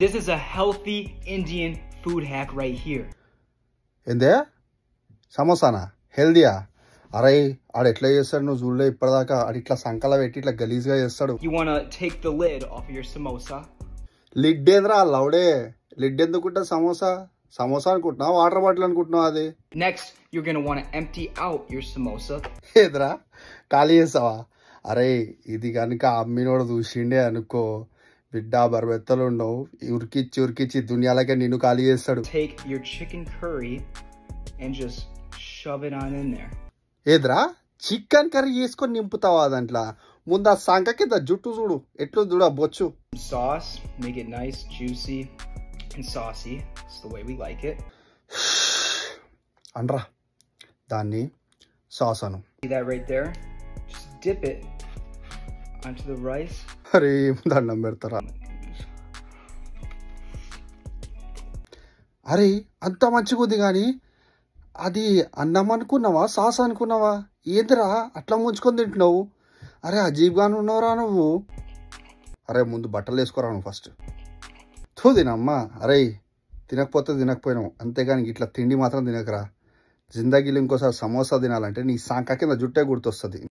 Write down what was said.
This is a healthy Indian food hack right here. ఏందే సమోసానా హెల్దీయా? అరే ఆడు ఎట్లా చేస్తాడు నువ్వు చూడలే ఇప్పటిదాకా? ఆడు ఇట్లా సంకల పెట్టి ఇట్లా గలీజ్గా చేస్తాడు. You want to take the lid off of your samosa. Lid ఏంద్రా లౌడే? లిడ్ ఎందుకుంటా సమోసా? సమోసా అనుకుంటున్నావు వాటర్ బాటిల్ అనుకుంటున్నావు? అది Next, you're going to want to empty out your samosa. ఏదిరా ఖాళీ చేస్తావా? అరే ఇది కనుక అమ్మినోడు చూసిండే అనుకో, బిడ్డ బరబెత్తలు ఉండవు, ఉరికిచ్చి దునియాలకే నిన్ను ఖాళీ చేస్తాడు. Take your chicken curry and just shove it on in there. ఏదిరా చికెన్ కర్రీ చేసుకొని నింపుతావా దాంట్లో? ముందు ఆ సంక కింద జుట్టు చూడు ఎట్లు చూడ బొచ్చు. Sauce, make it nice, juicy, and saucy. It's the way we like it. అనరా దాన్ని sauce Anu. See that right there? Just dip it onto the rice. అరే దండం పెడతారా? అరే అంత మంచిగా ఉంది కానీ అది అన్నం అనుకున్నావా సాస్ అనుకున్నావా? ఏందిరా అట్లా ముంచుకొని తింటున్నావు? అరే అజీబ్గానే ఉన్నావురా నువ్వు. అరే ముందు బట్టలు వేసుకోరా నువ్వు ఫస్ట్. తినమ్మా. అరే తినకపోతే తినకపోయినావు అంతేగాని ఇట్లా తిండి మాత్రం తినకరా. జిందగీలో ఇంకోసారి సమోసా తినాలంటే నీ సంక కింద జుట్టే గుర్తొస్తుంది.